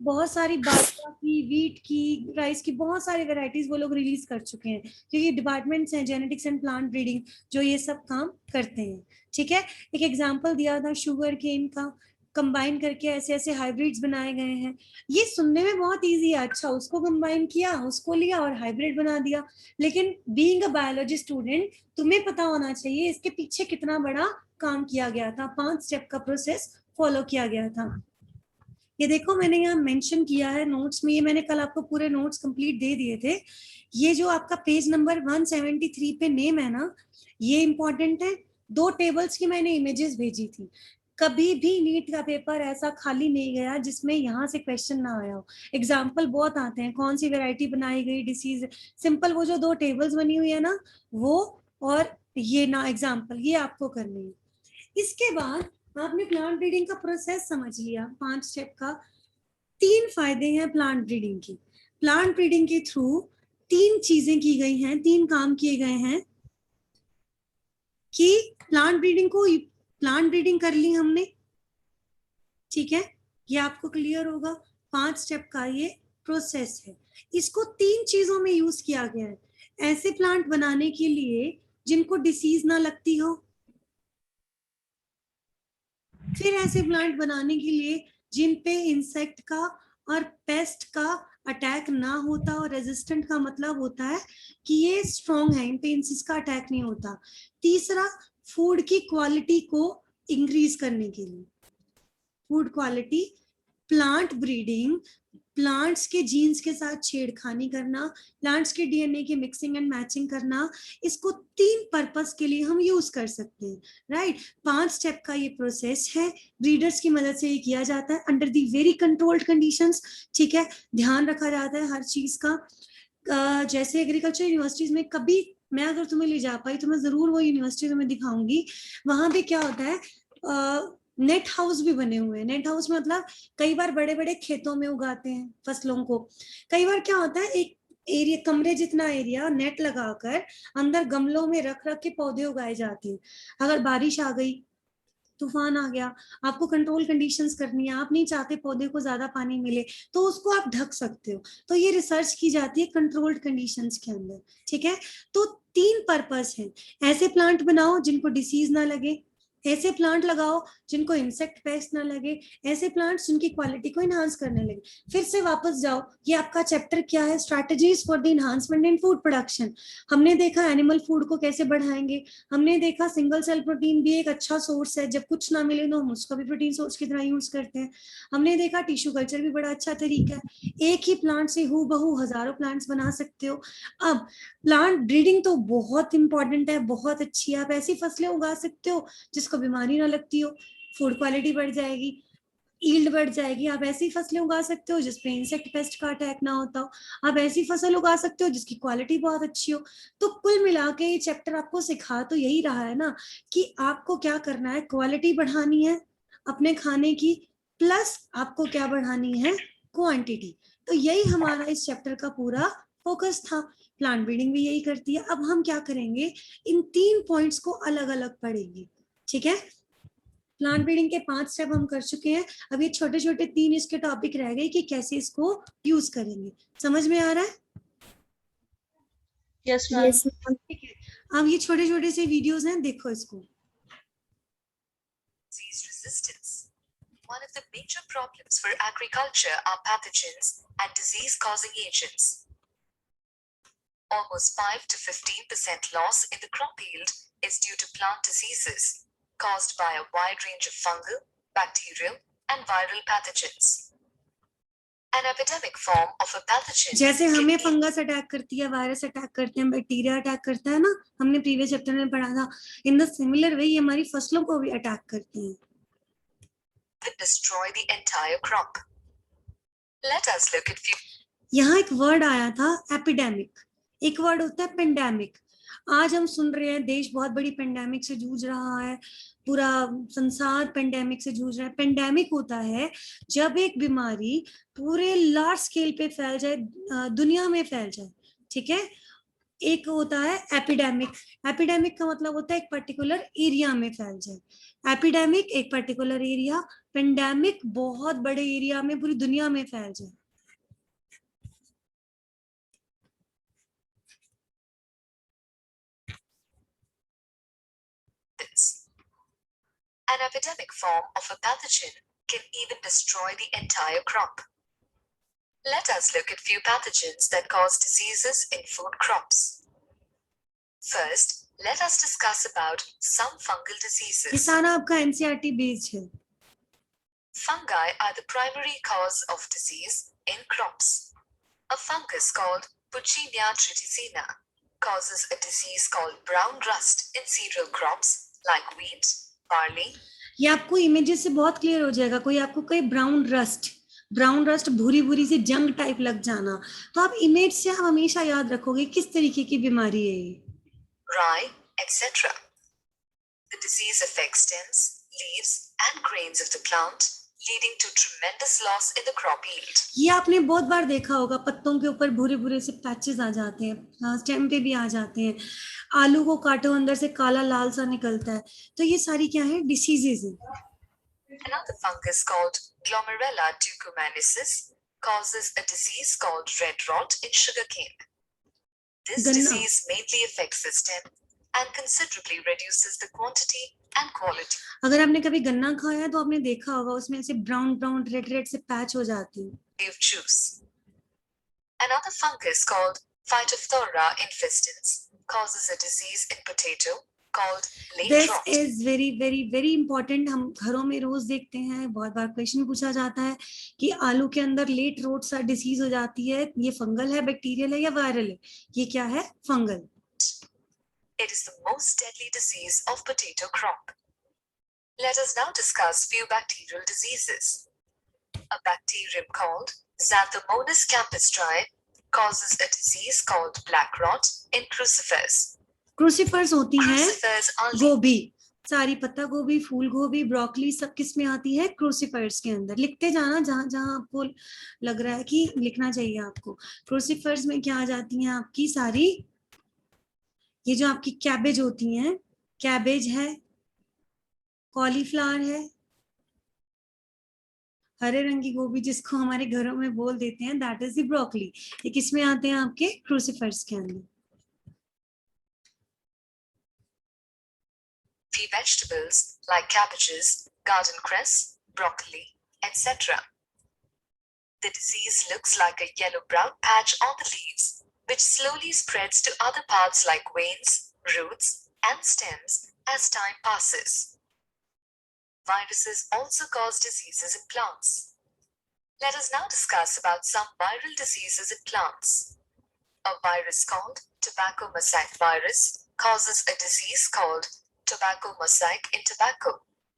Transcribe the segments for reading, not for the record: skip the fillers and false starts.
बहुत सारी बाजरा की, वीट की, राइस की बहुत सारी वेराइटीज वो लोग रिलीज कर चुके हैं, क्योंकि डिपार्टमेंट्स हैं जेनेटिक्स एंड प्लांट ब्रीडिंग जो ये सब काम करते हैं। ठीक है, एक एग्जांपल दिया था शुगर केन का, कंबाइन करके ऐसे ऐसे हाइब्रिड्स बनाए गए हैं। ये सुनने में बहुत इजी है, अच्छा उसको कंबाइन किया, उसको लिया और हाइब्रिड बना दिया, लेकिन बीइंग अ बायोलॉजी स्टूडेंट तुम्हें पता होना चाहिए इसके पीछे कितना बड़ा काम किया गया था, 5 स्टेप का प्रोसेस फॉलो किया गया था। ये देखो मैंने यहाँ मेंशन किया है नोट्स में, ये मैंने कल आपको पूरे नोट्स कंप्लीट दे दिए थे। ये जो आपका पेज नंबर 173 पे नेम है ना, ये इंपॉर्टेंट है। 2 टेबल्स की मैंने इमेजेस भेजी थी। कभी भी नीट का पेपर ऐसा खाली नहीं गया जिसमें यहाँ से क्वेश्चन ना आया हो। एग्जाम्पल बहुत आते हैं, कौन सी वेराइटी बनाई गई, डिसीज, सिंपल वो जो 2 टेबल्स बनी हुई है ना वो, और ये ना एग्जाम्पल, ये आपको करनी है। इसके बाद आपने प्लांट ब्रीडिंग का प्रोसेस समझ लिया 5 स्टेप का। 3 फायदे हैं प्लांट ब्रीडिंग की। प्लांट ब्रीडिंग के थ्रू 3 चीजें की गई हैं, 3 काम किए गए हैं कि प्लांट ब्रीडिंग कर ली हमने। ठीक है, ये आपको क्लियर होगा। 5 स्टेप का ये प्रोसेस है, इसको 3 चीजों में यूज किया गया है। ऐसे प्लांट बनाने के लिए जिनको डिसीज ना लगती हो, फिर ऐसे प्लांट बनाने के लिए जिन पे इंसेक्ट का और पेस्ट का अटैक ना होता, और रेजिस्टेंट का मतलब होता है कि ये स्ट्रॉन्ग है, इन पे इंसिस का अटैक नहीं होता। तीसरा, फूड की क्वालिटी को इंक्रीज करने के लिए, food quality, plant breeding, plants के जीन्स के साथ छेड़खानी करना, प्लांट्स के डीएनए की मिक्सिंग एंड मैचिंग करना, इसको 3 पर्पस के लिए हम यूज कर सकते हैं। राइट, 5 स्टेप का ये प्रोसेस है, ब्रीडर्स की मदद से ये किया जाता है under the very controlled conditions. ठीक है, ध्यान रखा जाता है हर चीज का। जैसे एग्रीकल्चर यूनिवर्सिटीज में, कभी मैं अगर तुम्हें ले जा पाई तो मैं जरूर वो यूनिवर्सिटी तुम्हें दिखाऊंगी। वहां पे क्या होता है, नेट हाउस भी बने हुए हैं। नेट हाउस मतलब कई बार बड़े बड़े खेतों में उगाते हैं फसलों को। कई बार क्या होता है, एक एरिया, कमरे जितना एरिया नेट लगाकर अंदर गमलों में रख रख के पौधे उगाए जाते हैं। अगर बारिश आ गई, तूफान आ गया, आपको कंट्रोल कंडीशंस करनी है, आप नहीं चाहते पौधे को ज्यादा पानी मिले, तो उसको आप ढक सकते हो। तो ये रिसर्च की जाती है कंट्रोल्ड कंडीशंस के अंदर। ठीक है, तो 3 पर्पस है। ऐसे प्लांट बनाओ जिनको डिसीज ना लगे, ऐसे प्लांट लगाओ जिनको इंसेक्ट पेस्ट ना लगे, ऐसे प्लांट्स जिनकी क्वालिटी को इनहांस करने लगे। फिर से वापस जाओ, ये आपका चैप्टर क्या है, strategies for the enhancement in food production. हमने देखा एनिमल फूड को कैसे बढ़ाएंगे, हमने देखा सिंगल सेल प्रोटीन भी एक अच्छा सोर्स है, जब कुछ ना मिले तो हम उसका भी प्रोटीन सोर्स की तरह यूज करते हैं। हमने देखा टिश्यू कल्चर भी बड़ा अच्छा तरीका है, एक ही प्लांट से हूबहू हजारों प्लांट्स बना सकते हो। अब प्लांट ब्रीडिंग तो बहुत इंपॉर्टेंट है, बहुत अच्छी है। आप ऐसी फसलें उगा सकते हो जिसको बीमारी ना लगती हो, फूड क्वालिटी बढ़ जाएगी, ईल्ड बढ़ जाएगी। आप ऐसी फसलें उगा सकते हो जिसपे इंसेक्ट पेस्ट का अटैक ना होता हो, आप ऐसी फसल उगा सकते हो जिसकी क्वालिटी बहुत अच्छी हो। तो कुल मिला के ये चैप्टर आपको सिखा तो यही रहा है ना कि आपको क्या करना है, क्वालिटी बढ़ानी है अपने खाने की, प्लस आपको क्या बढ़ानी है, क्वांटिटी। तो यही हमारा इस चैप्टर का पूरा फोकस था। प्लांट ब्रीडिंग भी यही करती है। अब हम क्या करेंगे, इन 3 पॉइंट्स को अलग अलग पढ़ेंगे। ठीक है, प्लांट ब्रीडिंग के 5 स्टेप हम कर चुके हैं, अब ये छोटे छोटे 3 इसके टॉपिक रह गए कि कैसे इसको यूज करेंगे। समझ में आ रहा है? Yes ma'am. Yes ma'am. ठीक है, अब ये छोटे छोटे से वीडियोस हैं, देखो इसको। Disease resistance. One of the major problems for agriculture are pathogens and disease-causing agents. Almost 5 to 15% loss in the crop yield is due to plant diseases caused by a wide range of fungal, bacterial, and viral pathogens. An epidemic form of a pathogen. जैसे हमें fungus attack करती है, virus attack करते हैं, bacteria attack करता है ना, हमने प्रीवियस चैप्टर में पढ़ा था। इन द सिमिलर वे ये हमारी फसलों को भी अटैक करती हैं। That destroy the entire crop. Let us look at few. यहाँ एक वर्ड आया था एपिडेमिक, एक वर्ड होता है पेंडेमिक। आज हम सुन रहे हैं देश बहुत बड़ी पेंडेमिक से जूझ रहा है, पूरा संसार पेंडेमिक से जूझ रहा है। पेंडेमिक होता है जब एक बीमारी पूरे लार्ज स्केल पे फैल जाए, दुनिया में फैल जाए। ठीक है, एक होता है एपिडेमिक। एपिडेमिक का मतलब होता है एक पर्टिकुलर एरिया में फैल जाए। एपिडेमिक एक पर्टिकुलर एरिया, पेंडेमिक बहुत बड़े एरिया में पूरी दुनिया में फैल जाए। An epidemic form of a pathogen can even destroy the entire crop. Let us look at few pathogens that cause diseases in food crops. First, let us discuss about some fungal ये diseases. सारा आपका NCERT based है। Fungi are the primary cause of disease in crops. A fungus called Puccinia triticina causes a disease called brown rust in cereal crops like wheat, barley. ये आपको images से बहुत clear हो जाएगा। कोई आपको कहे ब्राउन रस्ट भूरी भूरी सी जंग टाइप लग जाना, तो आप इमेज से आप हमेशा याद रखोगे किस तरीके की बीमारी है ये। Rye, etc. The disease affects stems, leaves, and grains of the plant, leading to tremendous loss in the crop yield. ये आपने बहुत बार देखा होगा, पत्तों के ऊपर भूरे भूरे से पैचेस आ जाते हैं, स्टेम पे भी आ जाते हैं। आलू को काटो, अंदर से काला लाल सा निकलता है। तो ये सारी क्या है? डिसीजेज है। Another fungus called Glomerella tucumacensis causes a disease called red rot in sugarcane. This गन्ना। disease mainly affects the stem and considerably reduces the quantity and quality अगर आपने कभी गन्ना खाया तो आपने देखा होगा उसमें से ब्राउन ब्राउन रेड से पैच हो जाती है। of juice. Another fungus called Phytophthora infestans causes a disease in potato called late this rot. Is very very very important. हम घरों में रोज देखते हैं, बहुत बार क्वेश्चन पूछा जाता है कि आलू के अंदर लेट रोट सा डिसीज हो जाती है। ये फंगल है, बैक्टीरियल है या वायरल है? ये क्या है? Fungal. It is the most deadly disease of potato crop. Let us now discuss few bacterial diseases. A bacterium called Xanthomonas campestri causes a disease called black rot in crucifers. क्रूसिफर्स होती है Crucifers are गोभी, सारी पत्ता गोभी, फूल गोभी, broccoli सब किस में आती है? क्रूसिफर्स के अंदर। लिखते जाना जहां जहां आपको लग रहा है कि लिखना चाहिए आपको। क्रूसिफर्स में क्या आ जाती हैं आपकी सारी, ये जो आपकी कैबेज होती हैं, कैबेज है, कॉलीफ्लावर है, हरे रंग की गोभी जिसको हमारे घरों में बोल देते हैं, दैट इज द ब्रोकली। ये किसमें आते हैं? आपके क्रूसिफर्स के अंदर। leafy vegetables like cabbages, garden cress, broccoli, etc. The disease looks like a yellow-brown patch on the leaves, which slowly spreads to other parts like veins, roots, and stems as time passes. Viruses also cause diseases in plants. Let us now discuss about some viral diseases in plants. A virus called tobacco mosaic virus causes a disease called tobacco mosaic in tobacco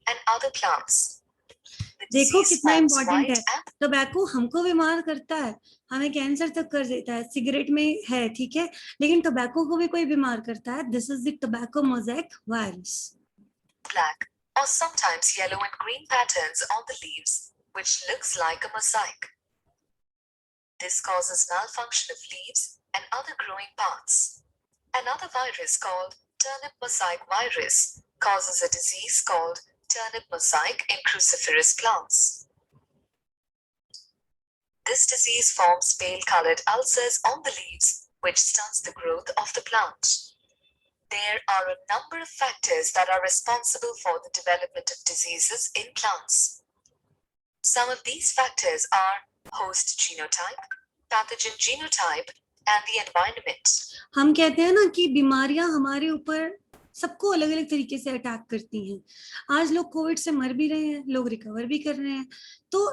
and other plants. The देखो disease कितना forms important white है। Tobacco हमको बीमार करता है, हमें cancer तक कर देता है। सिगरेट में है, ठीक है, लेकिन टोबैको को भी कोई बीमार करता है। This is the tobacco mosaic virus. black or sometimes yellow and green patterns on the leaves, which looks like a mosaic. This causes malfunction of leaves and other growing parts. Another virus called turnip mosaic virus causes a disease called turnip mosaic in cruciferous plants. This disease forms pale-colored ulcers on the leaves, which stunts the growth of the plant. There are a number of factors that are responsible for the development of diseases in plants. Some of these factors are host genotype, pathogen genotype, and the environment. हम कहते हैं ना कि बीमारियां हमारे ऊपर सबको अलग अलग तरीके से अटैक करती हैं। आज लोग कोविड से मर भी रहे हैं, लोग रिकवर भी कर रहे हैं। तो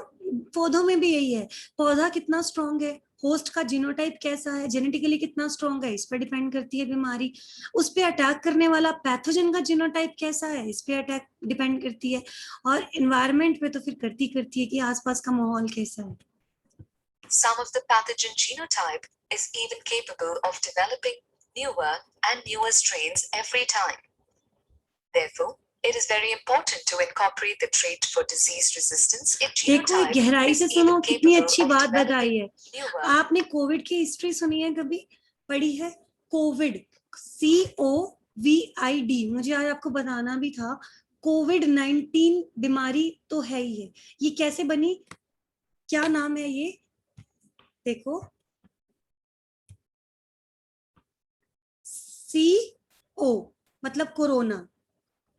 पौधों में भी यही है, पौधा कितना स्ट्रांग है, होस्ट का जीनोटाइप कैसा है, जेनेटिकली कितना स्ट्रांग है, इस पर डिपेंड करती है बीमारी। उस पे अटैक करने वाला पैथोजन का जीनोटाइप कैसा है, इस पे अटैक डिपेंड करती है। और एनवायरनमेंट पे तो फिर करती है कि आसपास का माहौल कैसा है। Some of the pathogen genotype is even capable of developing newer and newer strains every time. Therefore, it is very important to incorporate the trait for disease resistance in देखो genotype गहराई is से even सुनो, कितनी capable अच्छी of बात बताई developing है। newer. आपने कोविड की हिस्ट्री सुनी है, कभी पढ़ी है? कोविड, COVID, मुझे आज आपको बताना भी था। कोविड-19 बीमारी तो है ही है। ये कैसे बनी, क्या नाम है ये, देखो, CO मतलब कोरोना,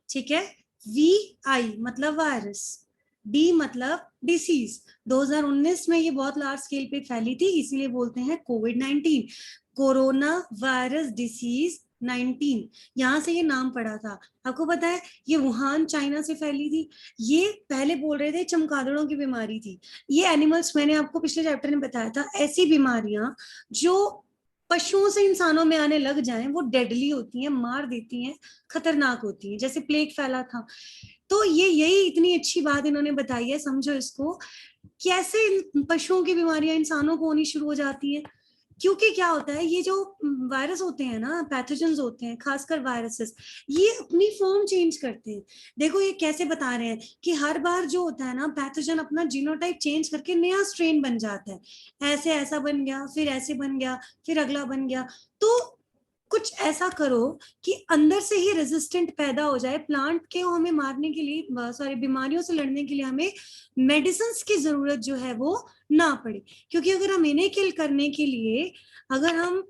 ठीक है, VI मतलब वायरस, D मतलब डिसीज। 2019 में ये बहुत लार्ज स्केल पे फैली थी, इसीलिए बोलते हैं कोविड-19, कोरोना वायरस डिसीज 19, यहां से ये नाम पड़ा था। आपको पता है ये वुहान चाइना से फैली थी। ये पहले बोल रहे थे चमगादड़ों की बीमारी थी। ये एनिमल्स, मैंने आपको पिछले चैप्टर में बताया था, ऐसी बीमारियां जो पशुओं से इंसानों में आने लग जाएं वो डेडली होती हैं, मार देती हैं, खतरनाक होती हैं, जैसे प्लेग फैला था। तो ये यही इतनी अच्छी बात इन्होंने बताई है, समझो इसको, कैसे पशुओं की बीमारियां इंसानों को होनी शुरू हो जाती हैं। क्योंकि क्या होता है, ये जो वायरस होते हैं ना, पैथोजेंस होते हैं, खासकर वायरसेस, ये अपनी फॉर्म चेंज करते हैं। देखो ये कैसे बता रहे हैं कि हर बार जो होता है ना, पैथोजन अपना जीनोटाइप चेंज करके नया स्ट्रेन बन जाता है। ऐसे ऐसा बन गया, फिर ऐसे बन गया, फिर अगला बन गया। तो कुछ ऐसा करो कि अंदर से ही रेजिस्टेंट पैदा हो जाए, प्लांट के हमें मारने के लिए, सॉरी, बीमारियों से लड़ने के लिए हमें मेडिसिन की जरूरत जो है वो ना पड़े। क्योंकि अगर हम इन्हें किल करने के लिए, अगर हम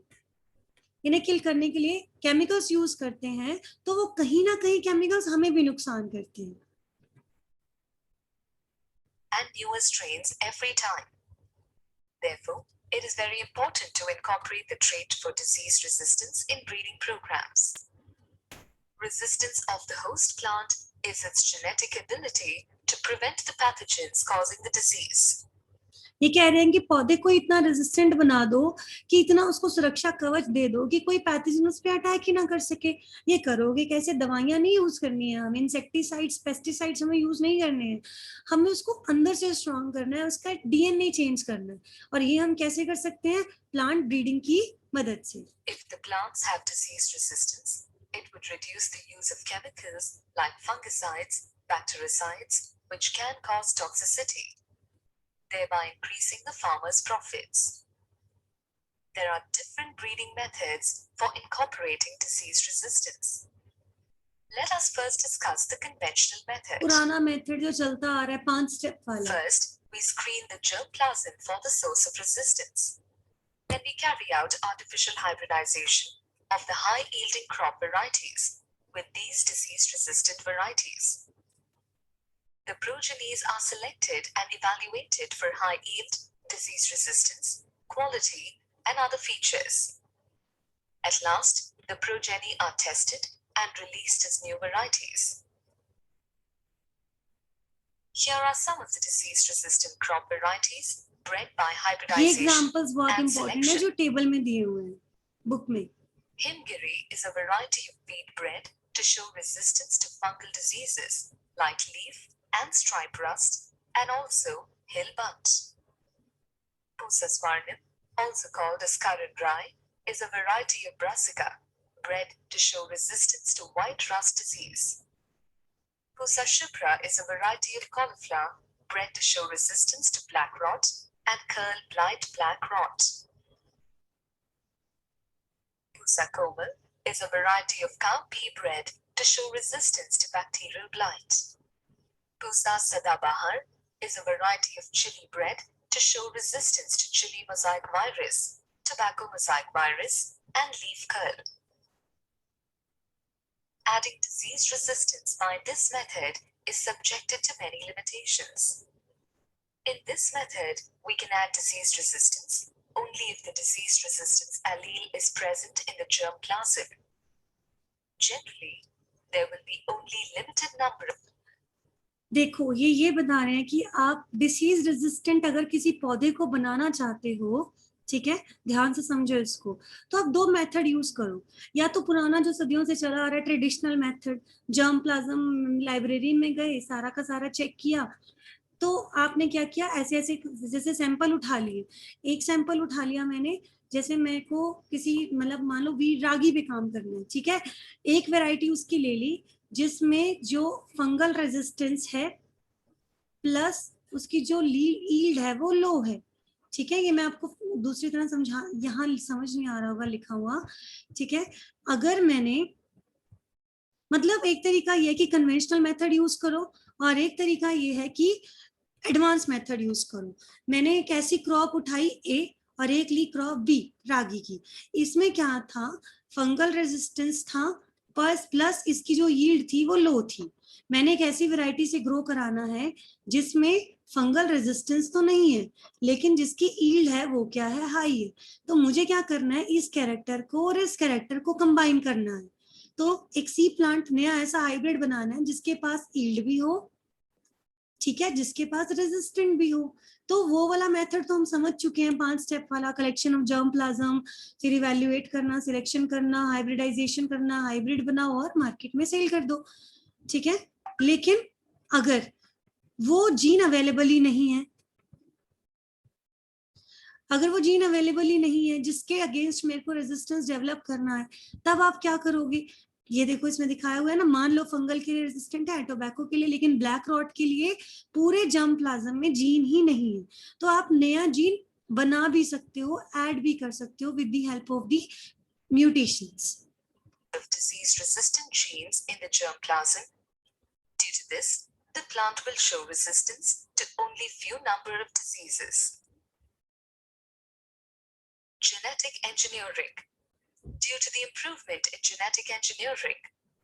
इन्हें किल करने के लिए केमिकल्स यूज करते हैं, तो वो कहीं ना कहीं केमिकल्स हमें भी नुकसान करते हैं। And newer strains every time. Therefore, it is very important to incorporate the trait for disease resistance in breeding programs. Resistance of the host plant is its genetic ability to prevent the pathogens causing the disease. ये कह रहे हैं कि पौधे को इतना resistant बना दो, कि इतना उसको सुरक्षा कवच दे दो कि कोई पैथोजन उस पे अटैक ही ना कर सके। ये करोगे कैसे? दवाइयां नहीं यूज करनी है, हमें इंसेक्टिसाइड्स, पेस्टिसाइड्स हमें यूज नहीं करने हैं, हमें उसको अंदर से स्ट्रॉन्ग करना है, उसका DNA चेंज करना है। और ये हम कैसे कर सकते हैं? प्लांट ब्रीडिंग की मदद से। If the plants have disease resistance, it would reduce the use of chemicals like fungicides, bactericides, which can cause toxicity, thereby increasing the farmer's profits. There are different breeding methods for incorporating disease resistance. Let us first discuss the conventional method. पुराना method जो चलता आ रहा है 5 step वाला। First, we screen the germplasm for the source of resistance. Then we carry out artificial hybridization of the high-yielding crop varieties with these disease-resistant varieties. The progenies are selected and evaluated for high yield, disease resistance, quality, and other features. At last, the progeny are tested and released as new varieties. Here are some of the disease-resistant crop varieties bred by ये hybridization examples बहुत and important है selection. जो table में दिए हुए हैं book में। Himgiri is a variety of wheat bred to show resistance to fungal diseases like leaf and stripe rust, and also hill bunt. Pusa swarnim, also called as currant rye, is a variety of brassica bred to show resistance to white rust disease. Pusa shipra is a variety of cauliflower bred to show resistance to black rot and curl blight black rot. Pusa komal is a variety of cowpea bred to show resistance to bacterial blight. Pusa sadabahar is a variety of chili bred to show resistance to chili mosaic virus, tobacco mosaic virus, and leaf curl. Adding disease resistance by this method is subjected to many limitations. In this method, we can add disease resistance only if the disease resistance allele is present in the germplasm. Generally, there will be only limited number of देखो ये बता रहे हैं कि आप disease resistant अगर किसी पौधे को बनाना चाहते हो, ठीक है, ध्यान से समझो इसको, तो आप 2 मेथड यूज करो। या तो पुराना जो सदियों से चला आ रहा है ट्रेडिशनल मेथड, जर्मप्लाज्म लाइब्रेरी में गए, सारा का सारा चेक किया, तो आपने क्या किया, ऐसे ऐसे जैसे सैंपल उठा लिए, एक सैंपल उठा लिया मैंने, जैसे मेरे को किसी, मतलब मान लो वीट रागी पे काम करना है, ठीक है, एक वैरायटी उसकी ले ली जिसमें जो फंगल रेजिस्टेंस है प्लस उसकी जो यील्ड है वो लो है, ठीक है। ये मैं आपको दूसरी तरह समझा, यहाँ समझ नहीं आ रहा होगा लिखा हुआ, ठीक है। अगर मैंने मतलब एक तरीका ये है कि कन्वेंशनल मेथड यूज करो और एक तरीका ये है कि एडवांस मेथड यूज करो। मैंने एक ऐसी क्रॉप उठाई ए और एक ली क्रॉप बी रागी की। इसमें क्या था, फंगल रेजिस्टेंस था प्लस इसकी जो यील्ड थी वो लो थी। मैंने एक ऐसी वैरायटी से ग्रो कराना है जिसमें फंगल रेजिस्टेंस तो नहीं है लेकिन जिसकी यील्ड है वो क्या है, हाई है। तो मुझे क्या करना है, इस कैरेक्टर को और इस कैरेक्टर को कंबाइन करना है। तो एक सी प्लांट नया ऐसा हाइब्रिड बनाना है जिसके पास यील्ड भी हो, ठीक है, जिसके पास रेजिस्टेंट भी हो। तो वो वाला मेथड तो हम समझ चुके हैं, 5 स्टेप वाला, कलेक्शन ऑफ जर्म प्लाज्म, फिर इवेल्युएट करना, सिलेक्शन करना, हाइब्रिडाइजेशन करना, हाइब्रिड बनाओ और मार्केट में सेल कर दो, ठीक है। लेकिन अगर वो जीन अवेलेबल ही नहीं है, अगर वो जीन अवेलेबल ही नहीं है जिसके अगेंस्ट मेरे को रेजिस्टेंस डेवलप करना है, तब आप क्या करोगे। ये देखो इसमें दिखाया हुआ है ना, मान लो फंगल के लिए रेजिस्टेंट है, टोबैको के लिए, लेकिन ब्लैक रॉट के लिए पूरे जर्म प्लाज्म में जीन ही नहीं है। तो आप नया जीन बना भी सकते हो, ऐड भी कर सकते हो with the help of the mutations. Of disease-resistant genes in the germplasm. Due to this, the plant will show resistance to only few number of diseases. Genetic engineering. Due to the improvement in genetic engineering,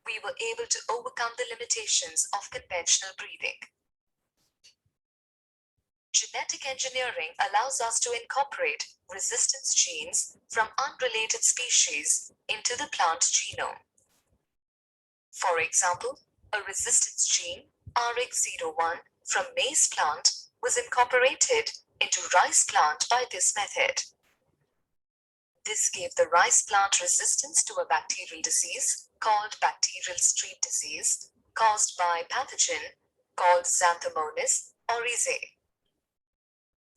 we were able to overcome the limitations of conventional breeding. Genetic engineering allows us to incorporate resistance genes from unrelated species into the plant genome. For example, a resistance gene, RX01, from maize plant was incorporated into rice plant by this method. This gave the rice plant resistance to a bacterial disease called bacterial street disease caused by pathogen called Xanthomonas oryzae.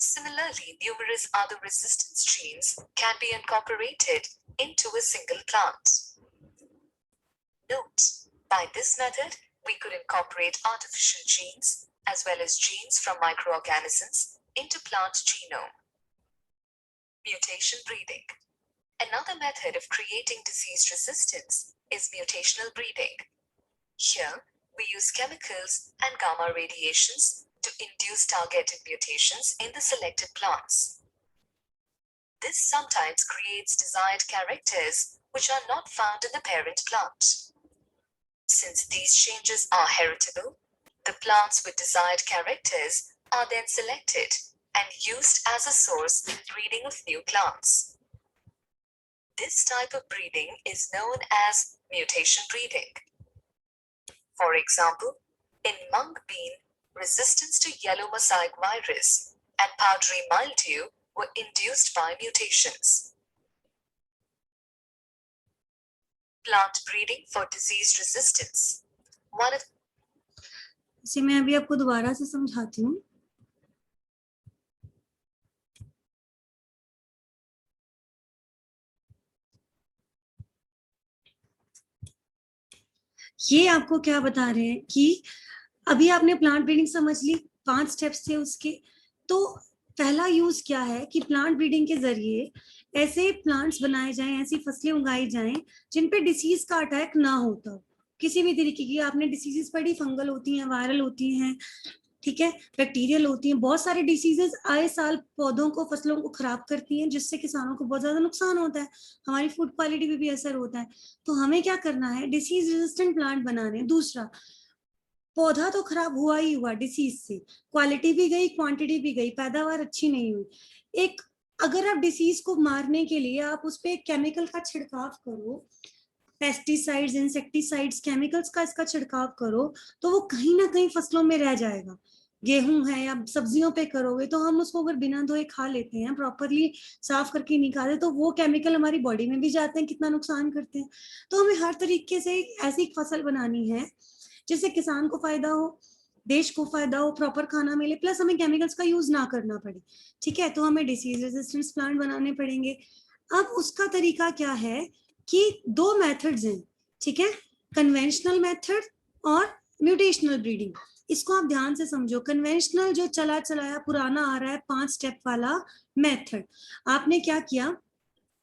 Similarly, numerous other resistance genes can be incorporated into a single plant. Note, by this method, we could incorporate artificial genes as well as genes from microorganisms into plant genome. Mutation breeding. Another method of creating disease resistance is mutational breeding. Here, we use chemicals and gamma radiations to induce targeted mutations in the selected plants. This sometimes creates desired characters which are not found in the parent plant. Since these changes are heritable, the plants with desired characters are then selected and used as a source in breeding of new plants. This type of breeding is known as mutation breeding. For example, in mung bean, resistance to yellow mosaic virus and powdery mildew were induced by mutations. Plant breeding for disease resistance. One of इसे मैं अभी आपको दोबारा से समझाती हूँ। ये आपको क्या बता रहे हैं कि अभी आपने प्लांट ब्रीडिंग समझ ली, 5 स्टेप्स थे उसके। तो पहला यूज क्या है कि प्लांट ब्रीडिंग के जरिए ऐसे प्लांट्स बनाए जाएं, ऐसी फसलें उगाई जाएं जिन पे डिसीज का अटैक ना होता हो, किसी भी तरीके की। आपने डिसीजेस पढ़ी, फंगल होती हैं, वायरल होती हैं, ठीक है, बैक्टीरियल होती हैं, बहुत सारे डिसीजेस आए साल पौधों को, फसलों को खराब करती हैं, जिससे किसानों को बहुत ज्यादा नुकसान होता है, हमारी फूड क्वालिटी पे भी असर होता है। तो हमें क्या करना है, डिसीज रेजिस्टेंट प्लांट बनाने। दूसरा, पौधा तो खराब हुआ ही हुआ डिसीज से, क्वालिटी भी गई, क्वांटिटी भी गई, पैदावार अच्छी नहीं हुई। एक, अगर आप डिसीज को मारने के लिए आप उस पर एक केमिकल का छिड़काव करो, पेस्टिसाइड्स, इंसेक्टिसाइड्स, केमिकल्स का इसका छिड़काव करो, तो वो कहीं ना कहीं फसलों में रह जाएगा। गेहूं है या सब्जियों पे करोगे तो हम उसको अगर बिना धोए खा लेते हैं, प्रॉपरली साफ करके नहीं खाते, तो वो केमिकल हमारी बॉडी में भी जाते हैं, कितना नुकसान करते हैं। तो हमें हर तरीके से ऐसी फसल बनानी है जिससे किसान को फायदा हो, देश को फायदा हो, प्रॉपर खाना मिले, प्लस हमें केमिकल्स का यूज ना करना पड़े, ठीक है। तो हमें डिसीज रेजिस्टेंस प्लांट बनाने पड़ेंगे। अब उसका तरीका क्या है कि 2 मेथड्स हैं, ठीक है, कन्वेंशनल मेथड और म्यूटेशनल ब्रीडिंग। इसको आप ध्यान से समझो। कन्वेंशनल जो चला चलाया पुराना आ रहा है 5 स्टेप वाला मेथड, आपने क्या किया,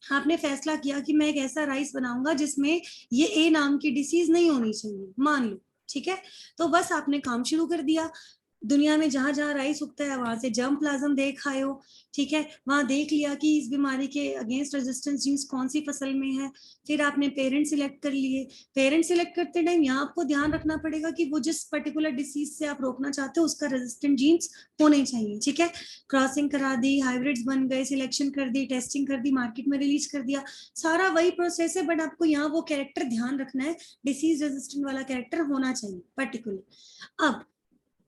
आपने फैसला किया कि मैं एक ऐसा राइस बनाऊंगा जिसमें ये ए नाम की डिसीज नहीं होनी चाहिए, मान लो, ठीक है। तो बस आपने काम शुरू कर दिया, दुनिया में जहां जहां राइस उगता है वहां से जर्म प्लाज्म देख आए हो, ठीक है, वहां देख लिया कि इस बीमारी के अगेंस्ट रेजिस्टेंस जीन्स कौन सी फसल में है। फिर आपने पेरेंट सिलेक्ट कर लिए। पेरेंट सिलेक्ट करते टाइम यहाँ आपको ध्यान रखना पड़ेगा कि वो जिस पर्टिकुलर डिसीज से आप रोकना चाहते हो उसका रेजिस्टेंट जीन्स होने चाहिए, ठीक है। क्रॉसिंग करा दी, हाइब्रिड्स बन गए, सिलेक्शन कर दी, टेस्टिंग कर दी, मार्केट में रिलीज कर दिया, सारा वही प्रोसेस है, बट आपको यहाँ वो कैरेक्टर ध्यान रखना है, डिसीज रेजिस्टेंट वाला कैरेक्टर होना चाहिए पर्टिकुलर। अब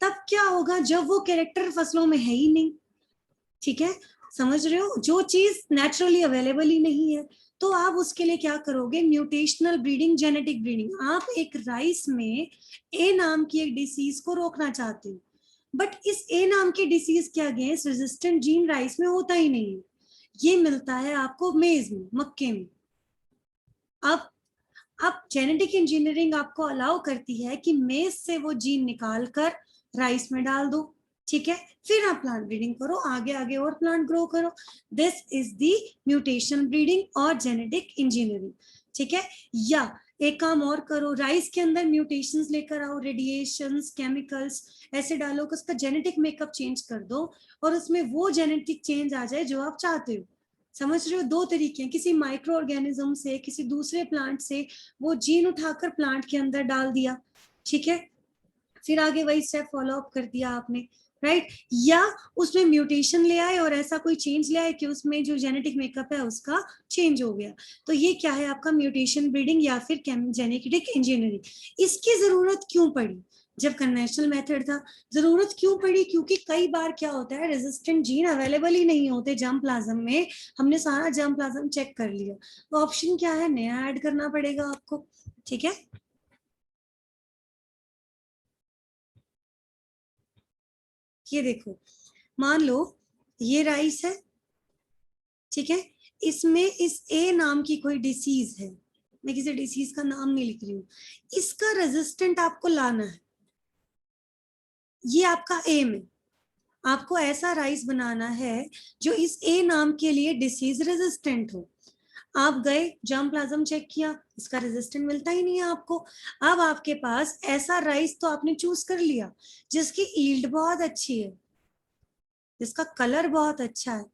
तब क्या होगा जब वो कैरेक्टर फसलों में है ही नहीं, ठीक है, समझ रहे हो, जो चीज नेचुरली अवेलेबल ही नहीं है, तो आप उसके लिए क्या करोगे, म्यूटेशनल ब्रीडिंग, जेनेटिक ब्रीडिंग। आप एक राइस में ए नाम की एक डिसीज को रोकना चाहते हो, बट इस ए नाम की डिसीज के अगेंस्ट रेजिस्टेंट जीन राइस में होता ही नहीं है, ये मिलता है आपको मेज में, मक्के में। अब जेनेटिक इंजीनियरिंग आपको अलाउ करती है कि मेज से वो जीन निकाल कर राइस में डाल दो, ठीक है, फिर आप प्लांट ब्रीडिंग करो, आगे आगे और प्लांट ग्रो करो। This is the mutation breeding और जेनेटिक इंजीनियरिंग, ठीक है। या एक काम और करो, राइस के अंदर म्यूटेशंस लेकर आओ, रेडिएशंस, केमिकल्स ऐसे डालो कि उसका जेनेटिक मेकअप चेंज कर दो और उसमें वो जेनेटिक चेंज आ जाए जो आप चाहते हो। समझ रहे हो, दो तरीके हैं, किसी माइक्रो ऑर्गेनिज्म से, किसी दूसरे प्लांट से वो जीन उठाकर प्लांट के अंदर डाल दिया, ठीक है, फिर आगे वही स्टेप फॉलो अप कर दिया आपने, राइट। या उसमें म्यूटेशन ले आए और ऐसा कोई चेंज ले आए कि उसमें जो जेनेटिक मेकअप है उसका चेंज हो गया, तो ये क्या है आपका म्यूटेशन ब्रीडिंग या फिर जेनेटिक इंजीनियरिंग। इसकी जरूरत क्यों पड़ी जब कन्वेंशनल मेथड था? जरूरत क्यों पड़ी, क्योंकि कई बार क्या होता है, रेजिस्टेंट जीन अवेलेबल ही नहीं होते जर्म प्लाज्म में, हमने सारा जर्म प्लाज्म चेक कर लिया, तो ऑप्शन क्या है, नया ऐड करना पड़ेगा आपको, ठीक है। ये देखो, मान लो ये राइस है, ठीक है, इसमें इस ए नाम की कोई डिसीज है, मैं किसी डिसीज का नाम नहीं लिख रही हूँ, इसका रेजिस्टेंट आपको लाना है, ये आपका एम है, आपको ऐसा राइस बनाना है जो इस ए नाम के लिए डिसीज रेजिस्टेंट हो। आप गए जर्म प्लाज्म चेक किया, इसका रेजिस्टेंट मिलता ही नहीं है आपको। अब आपके पास ऐसा राइस तो आपने चूज कर लिया जिसकी ईल्ड बहुत अच्छी है, जिसका कलर बहुत अच्छा है,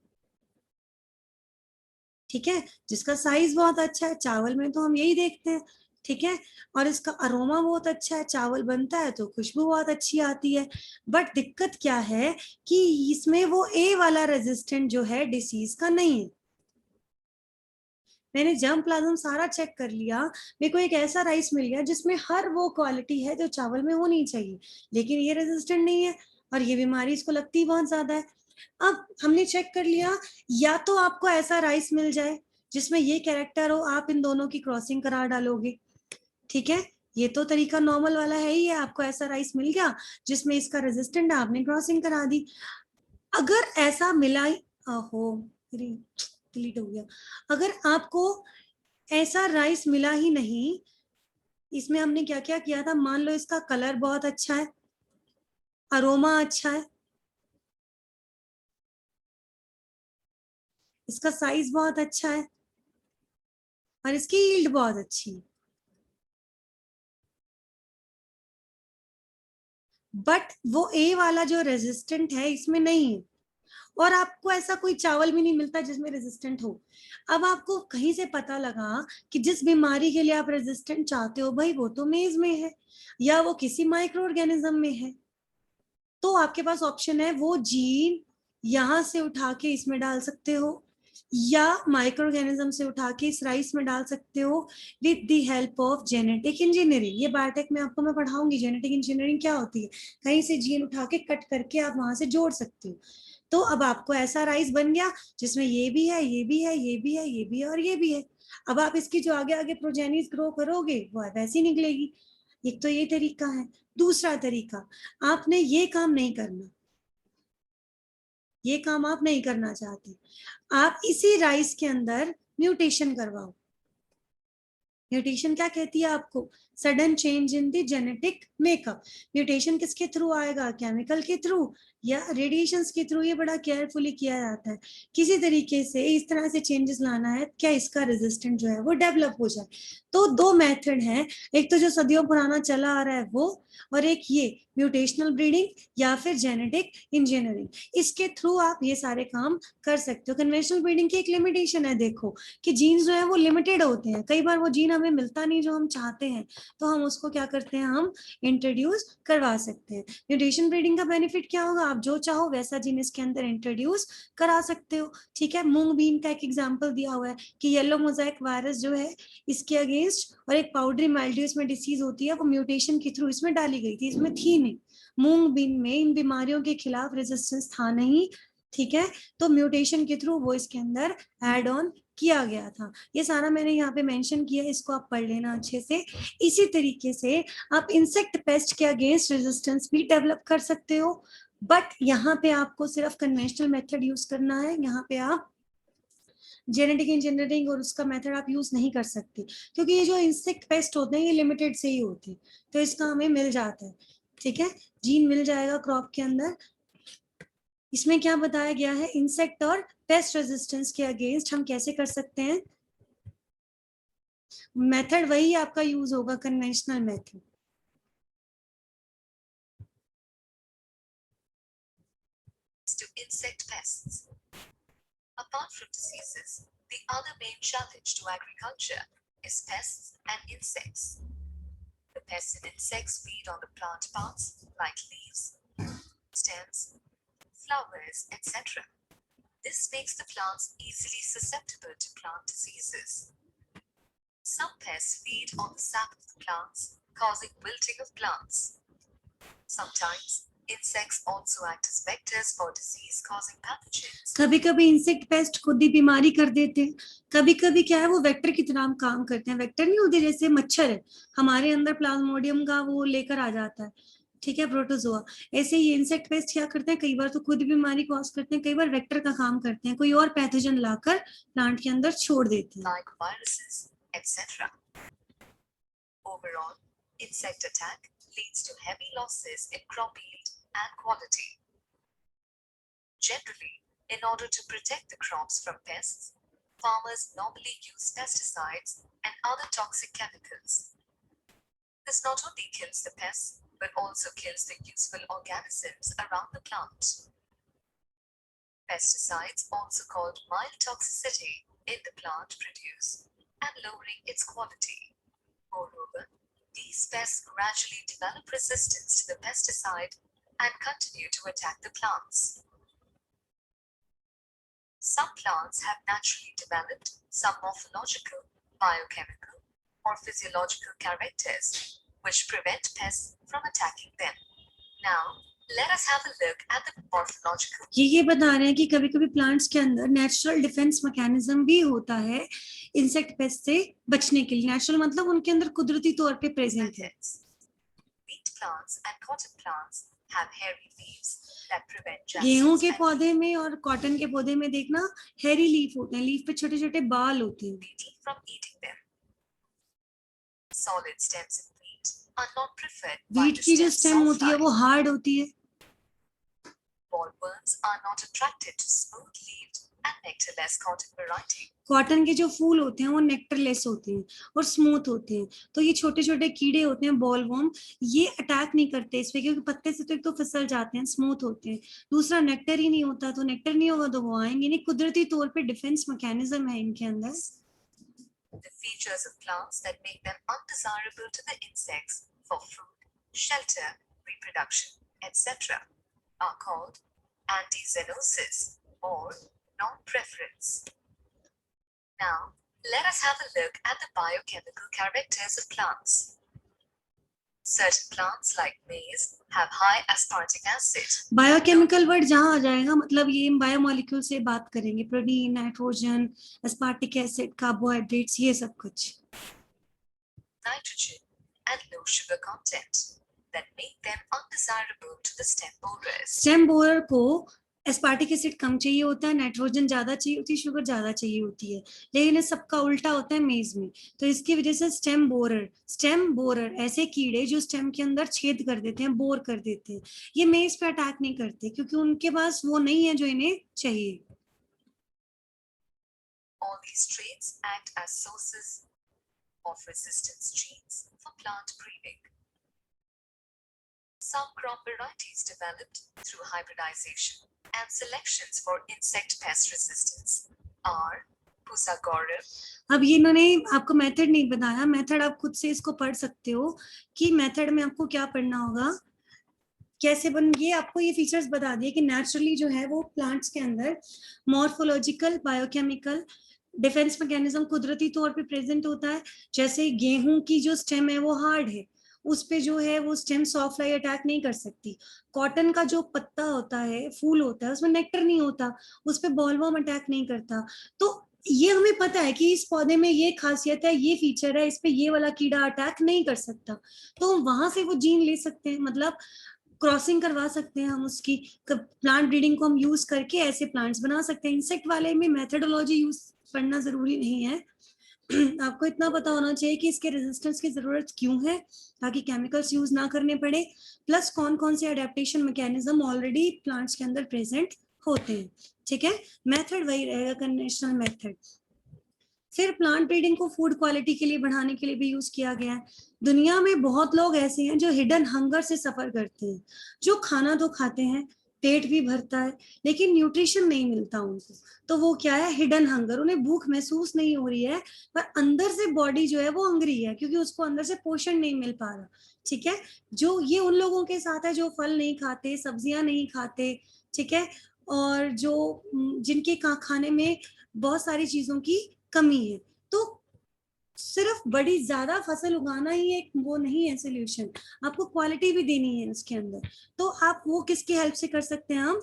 ठीक है, जिसका साइज बहुत अच्छा है, चावल में तो हम यही देखते हैं, ठीक है, और इसका अरोमा बहुत अच्छा है, चावल बनता है तो खुशबू बहुत अच्छी आती है। बट दिक्कत क्या है कि इसमें वो ए वाला रेजिस्टेंट जो है डिसीज का नहीं है। मैंने जर्म प्लाज्म सारा चेक कर लिया, मेरे को एक ऐसा राइस मिल गया जिसमें हर वो क्वालिटी है जो चावल में होनी चाहिए, लेकिन ये रेजिस्टेंट नहीं है और ये बीमारी इसको लगती बहुत ज्यादा है। अब हमने चेक कर लिया, या तो आपको ऐसा राइस मिल जाए जिसमें ये कैरेक्टर हो, आप इन दोनों की क्रॉसिंग करा डालोगे, ठीक है, ये तो तरीका नॉर्मल वाला है ही है, आपको ऐसा राइस मिल गया जिसमें इसका रेजिस्टेंट, आपने क्रॉसिंग करा दी। अगर ऐसा मिला ही, हो डिलीट हो गया, अगर आपको ऐसा राइस मिला ही नहीं, इसमें हमने क्या क्या किया था, मान लो इसका कलर बहुत अच्छा है, अरोमा अच्छा है, इसका साइज बहुत अच्छा है और इसकी यील्ड बहुत अच्छी है, बट वो ए वाला जो रेजिस्टेंट है इसमें नहीं है, और आपको ऐसा कोई चावल भी नहीं मिलता जिसमें रेजिस्टेंट हो। अब आपको कहीं से पता लगा कि जिस बीमारी के लिए आप रेजिस्टेंट चाहते हो भाई वो तो मेज में है या वो किसी माइक्रो ऑर्गेनिज्म में है, तो आपके पास ऑप्शन है, वो जीन यहां से उठा के इसमें डाल सकते हो या माइक्रो ऑर्गेनिज्म से उठा के इस राइस में डाल सकते हो with the help of genetic engineering. ये बायोटेक में आपको मैं पढ़ाऊंगी जेनेटिक इंजीनियरिंग क्या होती है, कहीं से जीन उठा के कट करके आप वहां से जोड़ सकते हो। तो अब आपको ऐसा राइस बन गया जिसमें ये भी है, ये भी है, ये भी है, ये भी है और ये भी है। अब आप इसकी जो आगे आगे प्रोजेनिस ग्रो करोगे वो वैसी निकलेगी। एक तो ये तरीका है। दूसरा तरीका, आपने ये काम नहीं करना, ये काम आप नहीं करना चाहते, आप इसी राइस के अंदर म्यूटेशन करवाओ, म्यूटेशन क्या कहती है आपको? Sudden change in the genetic makeup. Mutation किसके थ्रू आएगा? केमिकल के थ्रू या रेडिएशंस के थ्रू? ये बड़ा केयरफुली किया जाता है। किसी तरीके से इस तरह से चेंजेस लाना है क्या इसका रेजिस्टेंट जो है वो डेवलप हो जाए। तो दो मेथड हैं, एक तो जो सदियों पुराना चला आ रहा है वो, और एक ये म्यूटेशनल ब्रीडिंग या फिर जेनेटिक इंजीनियरिंग। इसके थ्रू आप ये सारे काम कर सकते हो। कन्वेंशनल ब्रीडिंग की एक लिमिटेशन है, देखो कि जीन्स जो है वो लिमिटेड होते हैं, कई बार वो जीन हमें मिलता नहीं जो हम चाहते हैं, तो हम उसको क्या करते हैं, हम इंट्रोड्यूस करवा सकते हैं। म्यूटेशन ब्रीडिंग का बेनिफिट क्या होगा? आप जो चाहो वैसा जीन इसके अंदर इंट्रोड्यूस करा सकते हो। ठीक है, मूंग बीन का एक एग्जाम्पल दिया हुआ है कि येलो मोजाइक वायरस जो है इसके अगेंस्ट, और एक पाउडरी माइल्ड्यू इसमें डिसीज होती है, वो म्यूटेशन के थ्रू इसमें डाली गई थी, इसमें थी नहीं। मूंग बीन में इन बीमारियों के खिलाफ रेजिस्टेंस था नहीं। ठीक है, तो म्यूटेशन के थ्रू वो इसके अंदर एड ऑन किया गया था। ये सारा मैंने यहाँ पे मेंशन किया, इसको आप पढ़ लेना अच्छे से। इसी तरीके से आप इंसेक्ट पेस्ट के अगेंस्ट रेजिस्टेंस भी डेवलप कर सकते हो, बट यहाँ पे आपको सिर्फ कन्वेंशनल मेथड यूज करना है। यहाँ पे आप जेनेटिक इंजीनियरिंग और उसका मेथड आप यूज नहीं कर सकते, क्योंकि ये जो इंसेक्ट पेस्ट होते हैं ये लिमिटेड से ही होते हैं, तो इसका हमें मिल जाता है। ठीक है, जीन मिल जाएगा क्रॉप के अंदर। इसमें क्या बताया गया है, इंसेक्ट और पेस्ट रेजिस्टेंस के अगेंस्ट हम कैसे कर सकते हैं। मेथड वही आपका यूज होगा, conventional method. To insect pests. Apart from diseases, the other main challenge to agriculture is pests and insects. The pests and insects feed on the plant parts like leaves, stems, flowers, etc. This makes the plants easily susceptible to plant diseases. Some pests feed on the sap of the plants, causing wilting of plants. Sometimes, insects also act as vectors for disease-causing pathogens. कभी कभी insect pest खुद ही बीमारी कर देते हैं, कभी कभी क्या है वो वेक्टर की तरह काम करते हैं। वेक्टर नहीं होते, जैसे मच्छर है हमारे अंदर प्लाज्मोडियम का वो लेकर आ जाता है, ठीक है, प्रोटोजोआ। ऐसे ही इंसेक्ट पेस्ट क्या करते हैं, कई बार तो खुद बीमारी कॉज करते हैं, कई बार वेक्टर का काम करते हैं, कोई और पैथोजन लाकर प्लांट के अंदर छोड़ देते हैं। Like viruses, etc. Overall, insect attack leads to heavy losses in crop yield and quality. Generally, in order to protect the crops from pests, farmers normally use pesticides and other toxic chemicals. This not only kills the pests, but also kills the useful organisms around the plant. Pesticides, also called mild toxicity in the plant, produce and lowering its quality. Moreover, these pests gradually develop resistance to the pesticide and continue to attack the plants. Some plants have naturally developed some morphological, biochemical, or physiological characters which prevent pests from attacking them. Now, let us have a look at the morphological. ये बता रहे हैं कि कभी कभी plants के अंदर natural defence mechanism भी होता है इंसेक्ट पेस्ट से बचने के लिए। नेचुरल मतलब उनके अंदर कुदरती तौर पे प्रेजेंट है। Wheat plants and cotton plants have hairy leaves that prevent गेहूं jackals के and पौधे में और कॉटन के पौधे में देखना हेरी लीफ होते हैं, लीफ पे छोटे छोटे बाल होते हैं। beetle from eating them. Solid stems in wheat are not preferred by wheat the की जो stem स्टेम होती है sulfide. वो हार्ड होती है। Bollworms are not attracted to smooth-leaved and nectarless cotton variety. Cotton के जो फूल होते हैं वो नेक्टरलेस होते हैं और स्मूथ होते हैं, तो ये छोटे छोटे कीड़े होते हैं बॉलवर्म, ये अटैक नहीं करते इस पे, क्योंकि पत्ते से तो एक तो फिसल जाते हैं, स्मूथ होते हैं, दूसरा नेक्टर ही नहीं होता, तो नेक्टर नहीं होगा तो वो आएंगे नहीं। कुदरती तौर पे डिफेंस मैकेनिज्म है इनके अंदर। The features of plants that make them undesirable to the insects for food, shelter, reproduction, etc. are called antizoonosis or non-preference. Now, let us have a look at the biochemical characters of plants. Certain plants like maize have high aspartic acid. Biochemical word जहां आ जाएगा मतलब ये biomolecule से बात करेंगे, protein, nitrogen, aspartic acid, carbohydrates, ये सब कुछ। Nitrogen and low sugar content that make them undesirable to the stem borers. Stem borer को एस्पार्टिक एसिड कम चाहिए होता है, नाइट्रोजन ज्यादा चाहिए होती है, शुगर ज्यादा चाहिए होती है, लेकिन ये सबका उल्टा होता है मेज में। तो इसकी वजह से स्टेम बोरर ऐसे कीड़े जो स्टेम के अंदर छेद कर देते हैं, बोर कर देते हैं, ये मेज पे अटैक नहीं करते क्योंकि उनके पास वो नहीं है जो इन्हें चाहिए। All these traits act as sources of resistance genes for plant breeding. Some crop varieties developed through hybridization and selections for insect pest resistance are Pusa Gaurav. अब ये इन्होंने आपको मेथड नहीं बताया, मेथड आप खुद से इसको पढ़ सकते हो कि मेथड में आपको क्या पढ़ना होगा, कैसे बन, ये आपको ये फीचर्स बता दिए कि नेचुरली जो है वो प्लांट्स के अंदर मॉर्फोलॉजिकल, बायोकेमिकल, डिफेंस मैकेनिज्म कुदरती तौर पे प्रेजेंट होता है। जैसे गेहूं की जो स्टेम है वो हार्ड है, उस पे जो है वो स्टेम सॉफ्ट फ्लाई अटैक नहीं कर सकती। कॉटन का जो पत्ता होता है, फूल होता है, उसमें नेक्टर नहीं होता, उस पे बॉलवर्म अटैक नहीं करता। तो ये हमें पता है कि इस पौधे में ये खासियत है, ये फीचर है, इस पे ये वाला कीड़ा अटैक नहीं कर सकता, तो वहां से वो जीन ले सकते हैं, मतलब क्रॉसिंग करवा सकते हैं हम उसकी। प्लांट ब्रीडिंग को हम यूज करके ऐसे प्लांट्स बना सकते हैं। इंसेक्ट वाले में मेथडोलॉजी यूज पढ़ना जरूरी नहीं है, आपको इतना पता होना चाहिए कि इसके रेजिस्टेंस की जरूरत क्यों है, ताकि केमिकल्स यूज ना करने पड़े, प्लस कौन कौन से अडेप्टेशन मैकेनिज्म ऑलरेडी प्लांट्स के अंदर प्रेजेंट होते हैं। ठीक है, मेथड वही रहेगा, कन्वेंशनल मेथड। फिर प्लांट ब्रीडिंग को फूड क्वालिटी के लिए बढ़ाने के लिए भी यूज किया गया है। दुनिया में बहुत लोग ऐसे हैं जो हिडन हंगर से सफर करते हैं, जो खाना तो खाते हैं, पेट भी भरता है, लेकिन न्यूट्रिशन नहीं मिलता उनको। तो वो क्या है, हिडन हंगर, उन्हें भूख महसूस नहीं हो रही है, पर अंदर से बॉडी जो है वो हंगरी है क्योंकि उसको अंदर से पोषण नहीं मिल पा रहा। ठीक है, जो ये उन लोगों के साथ है जो फल नहीं खाते, सब्जियां नहीं खाते, ठीक है, और जो जिनके खाने में बहुत सारी चीजों की कमी है। तो सिर्फ बड़ी ज्यादा फसल उगाना ही एक वो नहीं है सोल्यूशन, आपको क्वालिटी भी देनी है उसके अंदर। तो आप वो किसकी हेल्प से कर सकते हैं, हम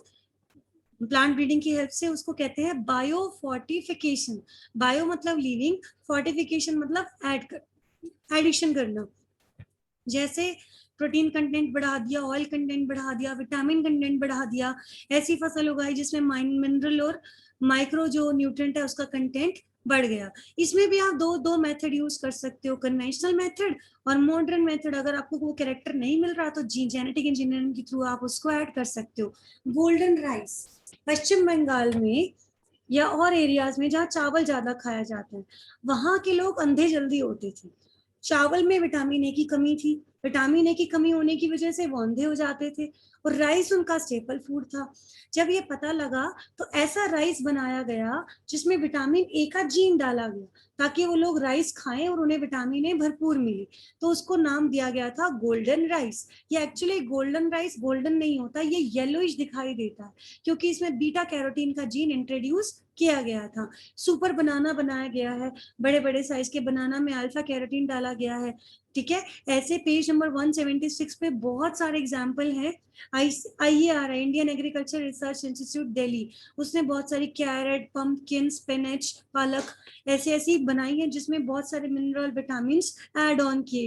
प्लांट ब्रीडिंग की हेल्प से, उसको कहते हैं बायो फोर्टिफिकेशन। बायो मतलब लिविंग, फोर्टिफिकेशन मतलब एडिशन करना। जैसे प्रोटीन कंटेंट बढ़ा दिया, ऑयल कंटेंट बढ़ा दिया, विटामिन कंटेंट बढ़ा दिया, ऐसी फसल उगाई जिसमें मिनरल और माइक्रो जो न्यूट्रिएंट है उसका कंटेंट बढ़ गया। इसमें भी आप दो मेथड यूज कर सकते हो, कन्वेंशनल मेथड और मॉडर्न मेथड। अगर आपको वो कैरेक्टर नहीं मिल रहा तो जेनेटिक इंजीनियरिंग के थ्रू आप उसको ऐड कर सकते हो। गोल्डन राइस, पश्चिम बंगाल में या और एरियाज में जहाँ चावल ज्यादा खाया जाता है, वहां के लोग अंधे जल्दी होते थे। चावल में विटामिन ए की कमी थी, विटामिन ए की कमी होने की वजह से वो अंधे हो जाते थे, और राइस उनका स्टेपल फूड था। जब ये पता लगा तो ऐसा राइस बनाया गया जिसमें विटामिन ए का जीन डाला गया, ताकि वो लोग राइस खाएं और उन्हें विटामिन ए भरपूर मिले। तो उसको नाम दिया गया था गोल्डन राइस। ये एक्चुअली गोल्डन राइस गोल्डन नहीं होता, ये येलोइश दिखाई देता है क्योंकि इसमें बीटा कैरोटीन का जीन इंट्रोड्यूस किया गया था। सुपर बनाना बनाया गया है, बड़े बड़े साइज के बनाना में अल्फा कैरोटीन डाला गया है। ठीक है, ऐसे पेज नंबर 176 पे बहुत सारे एग्जाम्पल हैं। IER, Indian agriculture research institute Delhi, उसने बहुत सारी कैरेट, पंपकिन, स्पिनच, पालक ऐसी ऐसी बनाई है जिसमें बहुत सारे मिनरल, विटामिन ऐड ऑन किए